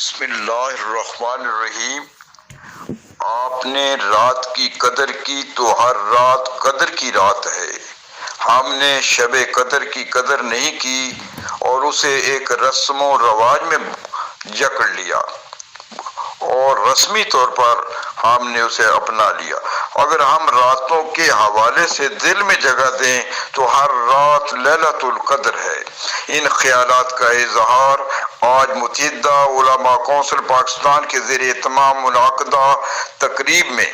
بسم اللہ الرحمن الرحیم۔ آپ نے رات کی قدر کی تو ہر رات قدر کی رات ہے۔ ہم نے شب قدر کی قدر نہیں کی اور اسے ایک رسم و رواج میں جکڑ لیا اور رسمی طور پر ہم نے اسے اپنا لیا۔ اگر ہم راتوں کے حوالے سے دل میں جگہ دیں تو ہر رات لیلۃ القدر ہے۔ ان خیالات کا اظہار آج متحدہ علماء کونسل پاکستان کے زیر اہتمام منعقدہ تقریب میں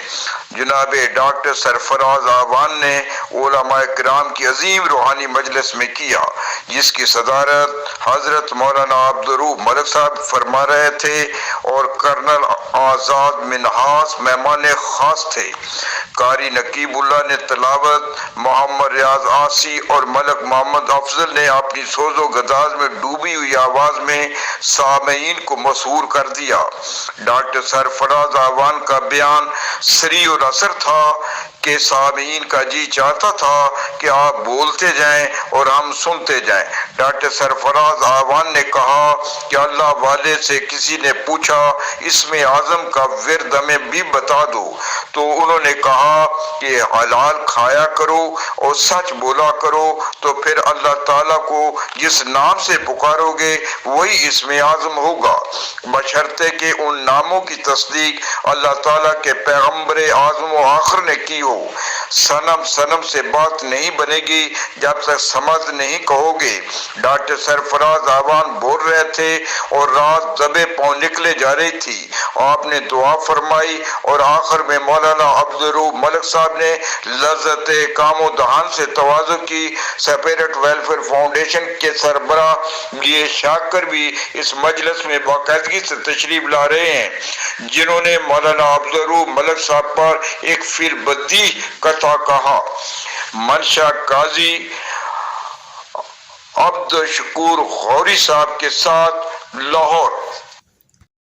جناب ڈاکٹر سرفراز اعوان نے علماء کرام کی عظیم روحانی مجلس میں کیا، جس کی صدارت حضرت مولانا عبدالروف ملک صاحب فرما رہے تھے اور کرنل آزاد منہاس مہمان خاص تھے۔ قاری نقیب اللہ نے تلاوت، محمد ریاض آسی اور ملک محمد افضل نے اپنی سوز و گداز میں ڈوبی ہوئی آواز میں سامعین کو مسحور کر دیا۔ ڈاکٹر سرفراز اعوان کا بیان سریع اثر تھا کہ سامعین کا جی چاہتا تھا کہ آپ بولتے جائیں اور ہم سنتے جائیں۔ ڈاکٹر سرفراز اعوان نے کہا کہ اللہ والے سے کسی نے پوچھا اسم اعظم کا ورد ہمیں بھی بتا دو، تو انہوں نے کہا کہ حلال کھایا کرو اور سچ بولا کرو، تو پھر اللہ تعالیٰ کو جس نام سے پکارو گے وہی اسم اعظم ہوگا، بشرطے کہ ان ناموں کی تصدیق اللہ تعالیٰ کے پیغمبر اعظم و آخر نے کی ہو۔ صنم سے بات نہیں بنے گی جب تک سمجھ نہیں کہو گے۔ ڈاکٹر سرفراز اعوان بول رہے تھے اور رات دبے پاؤں نکلے جا رہی تھی۔ آپ نے دعا فرمائی اور آخر میں مولانا عبدالروف ملک صاحب نے لذت کام و دہان سے تواضع کی۔ سپیرٹ ویلفیئر فاؤنڈیشن کے سربراہ یہ شاکر بھی اس مجلس میں باقاعدگی سے تشریف لا رہے ہیں، جنہوں نے مولانا عبدالروف ملک صاحب پر ایک فیل بدی قطع کہا۔ منشا قاضی عبد الشکور غوری صاحب کے ساتھ لاہور۔